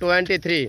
23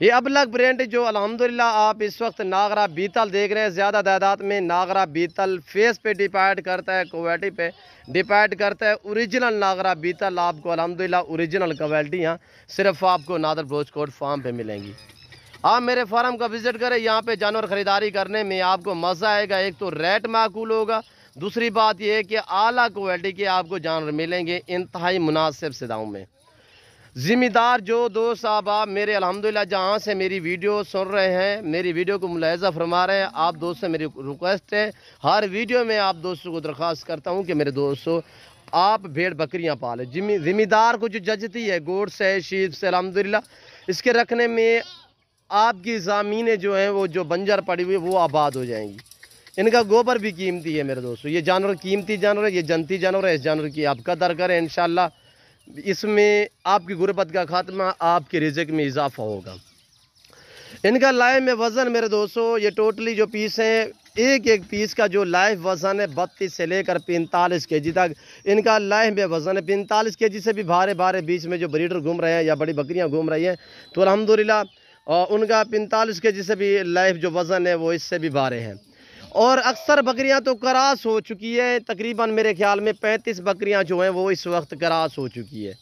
یہ ابلغ برینڈ جو الحمدللہ آپ اس وقت ناغرہ بیتل دیکھ رہے ہیں، زیادہ تعداد میں ناغرہ بیتل فیس پہ ڈیپینڈ کرتا ہے، کوالٹی پہ ڈیپینڈ کرتا ہے۔ اوریجنل ناغرہ بیتل آپ کو الحمدللہ اوریجنل کوالٹیاں صرف آپ کو نادر بلوچ کوٹ فارم پہ ملیں گی۔ آپ میرے فارم کا وزٹ کریں، یہاں پہ جانور خریداری کرنے میں آپ کو مزہ آئے گا۔ ایک تو ریٹ معقول ہوگا، دوسری بات یہ ہے کہ اعلیٰ کوالٹی کے آپ کو جانور ملیں گے انتہائی مناسب سداؤں میں۔ ذمہ دار جو دوست آپ میرے الحمدللہ جہاں سے میری ویڈیو سن رہے ہیں، میری ویڈیو کو ملاحظہ فرما رہے ہیں، آپ دوست سے میری ریکویسٹ ہے، ہر ویڈیو میں آپ دوستوں کو درخواست کرتا ہوں کہ میرے دوستوں آپ بھیڑ بکریاں پالیں۔ ذمہ دار کو جو ججتی ہے گوٹ سے شیپ سے الحمدللہ اس کے رکھنے میں آپ کی زمینیں جو ہیں وہ جو بنجر پڑی ہوئی وہ آباد ہو جائیں گی۔ ان کا گوبر بھی قیمتی ہے میرے دوستوں، یہ جانور قیمتی جانور ہے، یہ جنتی جانور ہے، اس جانور کی آپ قدر کریں، انشاءاللہ اس میں آپ کی غربت کا خاتمہ، آپ کے رزق میں اضافہ ہوگا۔ ان کا لائف میں وزن میرے دوستوں یہ ٹوٹلی جو پیس ہیں، ایک ایک پیس کا جو لائف وزن ہے 32 سے لے کر 45 کے جی تک ان کا لائف میں وزن ہے۔ 45 کے جی سے بھی بھارے بیچ میں جو بریڈر گھوم رہے ہیں یا بڑی بکریاں گھوم رہی ہیں تو الحمدللہ ان کا 45 کے جی سے بھی لائف جو وزن ہے وہ اس سے بھی بھارے ہیں۔ اور اکثر بکریاں تو کراس ہو چکی ہے، تقریباً میرے خیال میں 35 بکریاں جو ہیں وہ اس وقت کراس ہو چکی ہے۔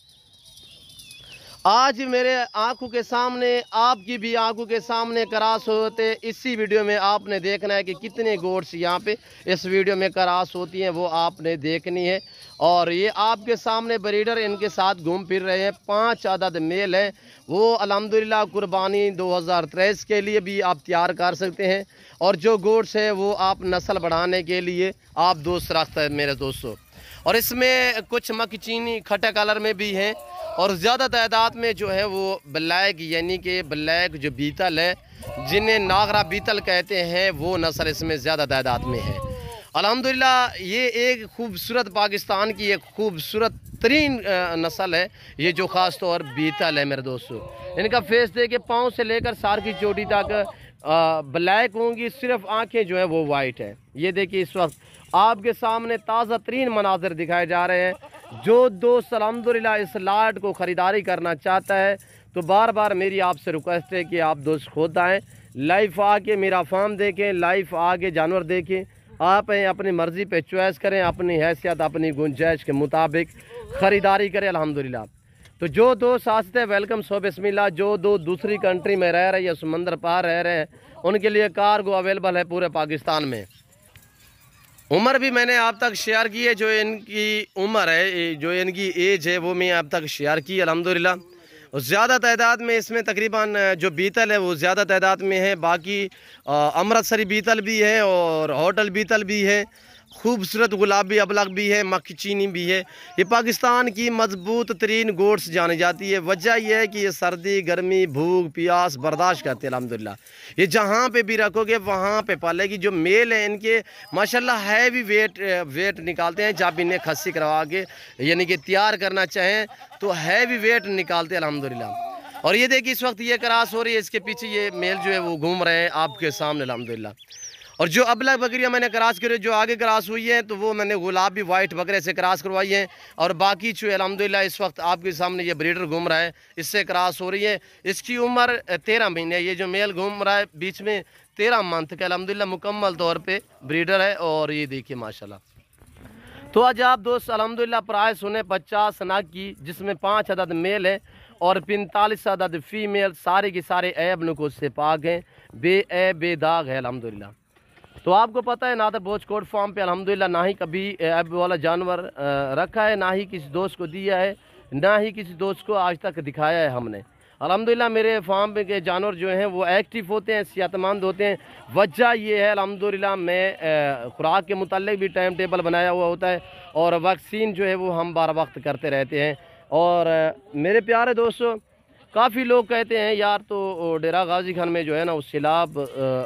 آج میرے آنکھوں کے سامنے، آپ کی بھی آنکھوں کے سامنے کراس ہوتے، اسی ویڈیو میں آپ نے دیکھنا ہے کہ کتنے گوٹس یہاں پہ اس ویڈیو میں کراس ہوتی ہیں، وہ آپ نے دیکھنی ہے۔ اور یہ آپ کے سامنے بریڈر ان کے ساتھ گھوم پھر رہے ہیں، 5 عدد میل ہیں، وہ الحمدللہ قربانی 2023 کے لیے بھی آپ تیار کر سکتے ہیں۔ اور جو گوٹس ہے وہ آپ نسل بڑھانے کے لیے آپ دوست رکھتے ہیں میرے دوستوں۔ اور اس میں کچھ مک چینی کھٹے کلر میں بھی ہیں، اور زیادہ تعداد میں جو ہے وہ بلیک یعنی کہ بلیک جو بیتل ہے جنہیں ناغرہ بیتل کہتے ہیں وہ نسل اس میں زیادہ تعداد میں ہے۔ الحمدللہ یہ ایک خوبصورت پاکستان کی ایک خوبصورت ترین نسل ہے، یہ جو خاص طور بیتل ہے میرے دوستوں۔ ان کا فیس دیکھیں، پاؤں سے لے کر سار کی چوٹی تک بلیک ہوں گی، صرف آنکھیں جو ہیں وہ وائٹ ہیں۔ یہ دیکھیں اس وقت آپ کے سامنے تازہ ترین مناظر دکھائے جا رہے ہیں۔ جو دوست الحمدللہ اس لاٹ کو خریداری کرنا چاہتا ہے تو بار بار میری آپ سے ریکویسٹ ہے کہ آپ دوست خود آئیں، لائف آ کے میرا فارم دیکھیں، لائف آ کے جانور دیکھیں، آپ اپنی مرضی پہ چوائس کریں، اپنی حیثیت اپنی گنجائش کے مطابق خریداری کریں الحمدللہ۔ تو جو دوست آستے ویلکم سو بسم اللہ، جو دو دوسری کنٹری میں رہ رہے ہیں یا سمندر پار رہ رہے ہیں ان کے لیے کارگو اویلیبل ہے پورے پاکستان میں۔ عمر بھی میں نے آپ تک شیئر کی ہے، جو ان کی عمر ہے، جو ان کی ایج ہے وہ میں آپ تک شیئر کی الحمدللہ۔ زیادہ تعداد میں اس میں تقریباً جو بیتل ہے وہ زیادہ تعداد میں ہے، باقی امرتسری بیتل بھی ہے اور ہوٹل بیتل بھی ہے، خوبصورت گلابی ابلغ بھی ہے، مکھی چینی بھی ہے۔ یہ پاکستان کی مضبوط ترین گوٹس جانی جاتی ہے۔ وجہ یہ ہے کہ یہ سردی گرمی بھوک پیاس برداشت کرتے ہیں الحمدللہ۔ یہ جہاں پہ بھی رکھو گے وہاں پہ پالے گی۔ جو میل ہیں ان کے ماشاءاللہ ہیوی ویٹ نکالتے ہیں، جب انہیں کھسی کروا کے یعنی کہ تیار کرنا چاہیں تو ہیوی ویٹ نکالتے ہیں الحمدللہ۔ اور یہ دیکھیں اس وقت یہ کراس ہو رہی ہے، اس کے پیچھے یہ میل جو ہے وہ گھوم رہے ہیں آپ کے سامنے الحمدللہ۔ اور جو ابلغ بکریاں میں نے کراس کری، جو آگے کراس ہوئی ہیں تو وہ میں نے گلابی وائٹ بکرے سے کراس کروائی ہیں، اور باقی جو الحمدللہ اس وقت آپ کے سامنے یہ بریڈر گھوم رہا ہے اس سے کراس ہو رہی ہے۔ اس کی عمر 13 مہینے ہے، یہ جو میل گھوم رہا ہے بیچ میں 13 منتھ کا الحمدللہ مکمل طور پہ بریڈر ہے۔ اور یہ دیکھیے ماشاءاللہ۔ تو آج آپ دوست الحمدللہ پرائس سنیں 50 نگ کی، جس میں 5 عدد میل ہے اور 45 عدد فیمیل، سارے کے سارے عیب نقص سے پاک ہیں، بے عیب بے داغ ہے الحمدللہ۔ تو آپ کو پتہ ہے نادر بلوچ کوٹ فارم پہ الحمدللہ نہ ہی کبھی عیب والا جانور رکھا ہے، نہ ہی کسی دوست کو دیا ہے، نہ ہی کسی دوست کو آج تک دکھایا ہے ہم نے الحمدللہ۔ میرے فارم پہ کے جانور جو ہیں وہ ایکٹیو ہوتے ہیں، صحت مند ہوتے ہیں۔ وجہ یہ ہے الحمدللہ میں خوراک کے متعلق بھی ٹائم ٹیبل بنایا ہوا ہوتا ہے، اور ویکسین جو ہے وہ ہم بار وقت کرتے رہتے ہیں۔ اور میرے پیارے دوستو، کافی لوگ کہتے ہیں یار تو ڈیرہ غازی خان میں جو ہے نا وہ سیلاب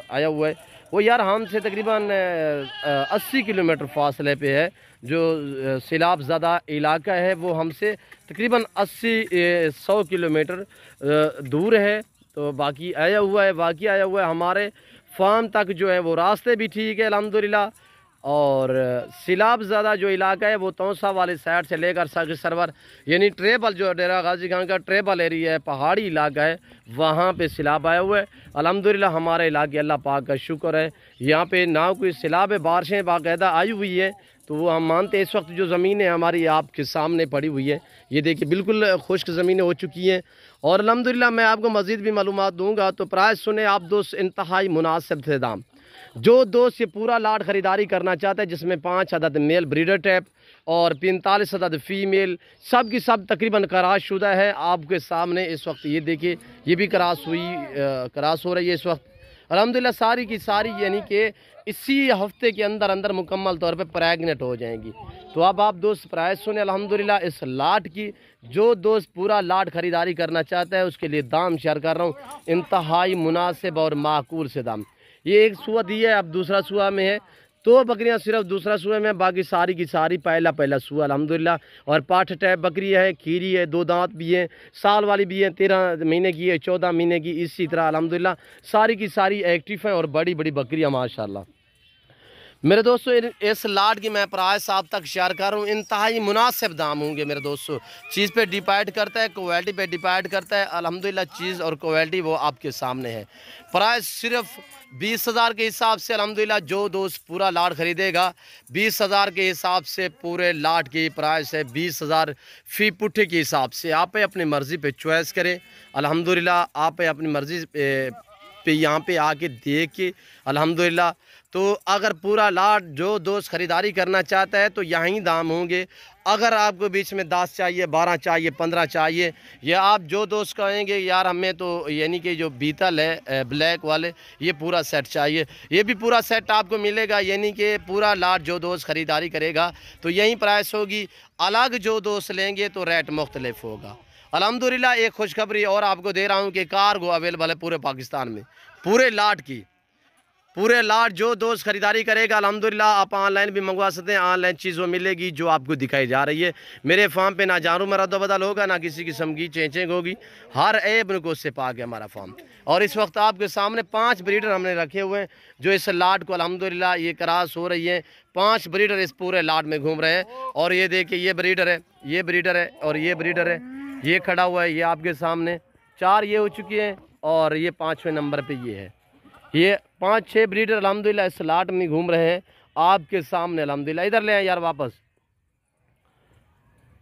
آیا ہوا ہے، وہ یار ہم سے تقریباً 80 کلومیٹر فاصلے پہ ہے۔ جو سیلاب زدہ علاقہ ہے وہ ہم سے تقریباً 100 کلومیٹر دور ہے۔ تو باقی آیا ہوا ہے، واقعی آیا ہوا ہے۔ ہمارے فارم تک جو ہے وہ راستے بھی ٹھیک ہے الحمدللہ، اور سیلاب زیادہ جو علاقہ ہے وہ تونسا والی سائڈ سے لے کر ساقی سرور یعنی ٹریبل جو ڈیرہ غازی خان کا ٹریبل ایریا ہے، پہاڑی علاقہ ہے، وہاں پہ سیلاب آیا ہوا ہے۔ الحمدللہ ہمارے علاقے اللہ پاک کا شکر ہے، یہاں پہ نہ کوئی سیلاب ہے، بارشیں باقاعدہ آئی ہوئی ہے، تو وہ ہم مانتے ہیں اس وقت جو زمین ہے ہماری آپ کے سامنے پڑی ہوئی ہے، یہ دیکھیں بالکل خشک زمینیں ہو چکی ہیں۔ اور الحمدللہ میں آپ کو مزید بھی معلومات دوں گا، تو پرائز سنیں آپ دوست، انتہائی مناسب تھے دام۔ جو دوست یہ پورا لاٹ خریداری کرنا چاہتا ہے جس میں 5 عدد میل بریڈر ٹیپ اور 45 عدد فیمیل سب کی سب تقریباً کراس شدہ ہے آپ کے سامنے اس وقت، یہ دیکھیں یہ بھی کراس ہو رہی ہے اس وقت الحمدللہ، ساری کی ساری یعنی کہ اسی ہفتے کے اندر مکمل طور پہ پریگنٹ ہو جائیں گی۔ تو اب آپ دوست پرائز سنیں الحمدللہ اس لاٹ کی، جو دوست پورا لاٹ خریداری کرنا چاہتا ہے اس کے لیے دام شیئر کر رہا ہوں، انتہائی مناسب اور معقول سے دام۔ یہ ایک سوا دی ہے، اب دوسرا سوا میں ہے، 2 بکریاں صرف دوسرا سوا میں، باقی ساری کی ساری پہلا سوا الحمدللہ۔ اور پاٹھ ٹیپ بکری ہے، کھیری ہے، 2 دانت بھی ہیں، سال والی بھی ہیں، 13 مہینے کی ہے، 14 مہینے کی، اسی طرح الحمدللہ ساری کی ساری ایکٹیو ہیں اور بڑی بڑی بکریاں ماشاءاللہ۔ میرے دوستو اس لاٹ کی میں پرائس آپ تک شیئر کر رہا ہوں، انتہائی مناسب دام ہوں گے میرے دوستو، چیز پہ ڈیپینڈ کرتا ہے، کوالٹی پہ ڈیپینڈ کرتا ہے، الحمدللہ چیز اور کوالٹی وہ آپ کے سامنے ہے۔ پرائس صرف 20,000 کے حساب سے الحمدللہ، جو دوست پورا لاٹ خریدے گا 20,000 کے حساب سے پورے لاٹ کی پرائس ہے 20,000 فی پٹھے کے حساب سے، آپ اپنی مرضی پہ چوائس کریں الحمدللہ، آپ اپنی مرضی پہ یہاں پہ آ کے دیکھ کے الحمدللہ۔ تو اگر پورا لاٹ جو دوست خریداری کرنا چاہتا ہے تو یہیں دام ہوں گے، اگر آپ کو بیچ میں 10 چاہیے، 12 چاہیے، 15 چاہیے، یا آپ جو دوست کہیں گے یار ہمیں تو یعنی کہ جو بیتل ہے بلیک والے یہ پورا سیٹ چاہیے، یہ بھی پورا سیٹ آپ کو ملے گا، یعنی کہ پورا لاٹ جو دوست خریداری کرے گا تو یہیں پرائس ہوگی، الگ جو دوست لیں گے تو ریٹ مختلف ہوگا الحمدللہ۔ ایک خوشخبری اور آپ کو دے رہا ہوں کہ کارگو اویلیبل ہے پورے پاکستان میں، پورے لاٹ کی، پورے لاٹ جو دوست خریداری کرے گا الحمدللہ آپ آن لائن بھی منگوا سکتے ہیں، آن لائن چیز وہ ملے گی جو آپ کو دکھائی جا رہی ہے۔ میرے فارم پہ نہ جانو میں رد و بدل ہوگا، نہ کسی قسم کی چینچنگ ہوگی، ہر عیب کو سے پاک ہے ہمارا فارم۔ اور اس وقت آپ کے سامنے 5 بریڈر ہم نے رکھے ہوئے ہیں جو اس لاٹ کو الحمدللہ یہ کراس ہو رہی ہے، 5 بریڈر اس پورے لاٹ میں گھوم رہے ہیں۔ اور یہ دیکھیں یہ بریڈر ہے، یہ بریڈر ہے، اور یہ بریڈر ہے، یہ کھڑا ہوا ہے، یہ آپ کے سامنے 4 یہ ہو چکی ہیں، اور یہ 5ویں نمبر پہ یہ ہے۔ یہ 5-6 بریڈر الحمدللہ اس لاٹ میں گھوم رہے ہیں آپ کے سامنے الحمدللہ۔ ادھر لے آئیں یار واپس۔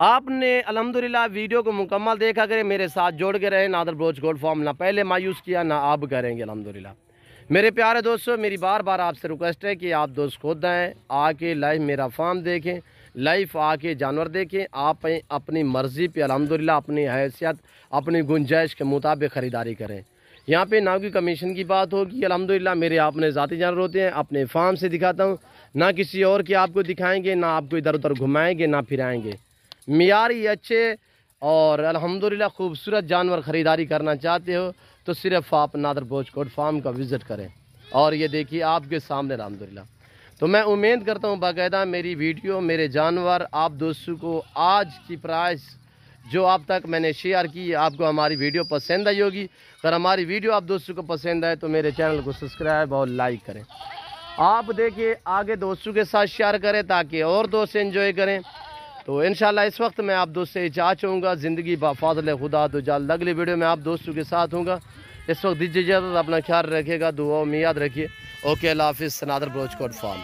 آپ نے الحمدللہ ویڈیو کو مکمل دیکھا کریں، میرے ساتھ جوڑ کے رہے، نادر بلوچ گولڈ فارم نہ پہلے مایوس کیا نہ آپ کریں گے الحمدللہ۔ میرے پیارے دوستو میری بار بار آپ سے ریکویسٹ ہے کہ آپ دوست خود آئیں، آ کے لائیو میرا فارم دیکھیں، لائیو آ کے جانور دیکھیں، آپ اپنی مرضی پہ الحمدللہ اپنی حیثیت اپنی گنجائش کے مطابق خریداری کریں۔ یہاں پہ نہ کوئی کمیشن کی بات ہوگی الحمدللہ، میرے اپنے ذاتی جانور ہوتے ہیں، اپنے فارم سے دکھاتا ہوں، نہ کسی اور کی آپ کو دکھائیں گے، نہ آپ کو ادھر ادھر گھمائیں گے، نہ پھرائیں گے۔ معیاری اچھے اور الحمدللہ خوبصورت جانور خریداری کرنا چاہتے ہو تو صرف آپ نادر بلوچ گولڈ فارم کا وزٹ کریں۔ اور یہ دیکھیے آپ کے سامنے الحمدللہ۔ تو میں امید کرتا ہوں باقاعدہ میری ویڈیو میرے جانور آپ دوستوں کو آج کی پرائس جو آپ تک میں نے شیئر کی، آپ کو ہماری ویڈیو پسند آئی ہوگی۔ اگر ہماری ویڈیو آپ دوستوں کو پسند آئے تو میرے چینل کو سبسکرائب اور لائک کریں، آپ دیکھیں آگے دوستوں کے ساتھ شیئر کریں تاکہ اور دوست انجوائے کریں۔ تو انشاءاللہ اس وقت میں آپ دوست سے اجازت چاہوں گا، زندگی بفضل خدا تو جلد اگلی ویڈیو میں آپ دوستوں کے ساتھ ہوں گا۔ اس وقت دیجیے اجازت، اپنا خیال رکھیے گا، دعاؤں میں یاد رکھیے۔ اوکے اللہ حافظ، نادر بلوچ گولڈ فارم۔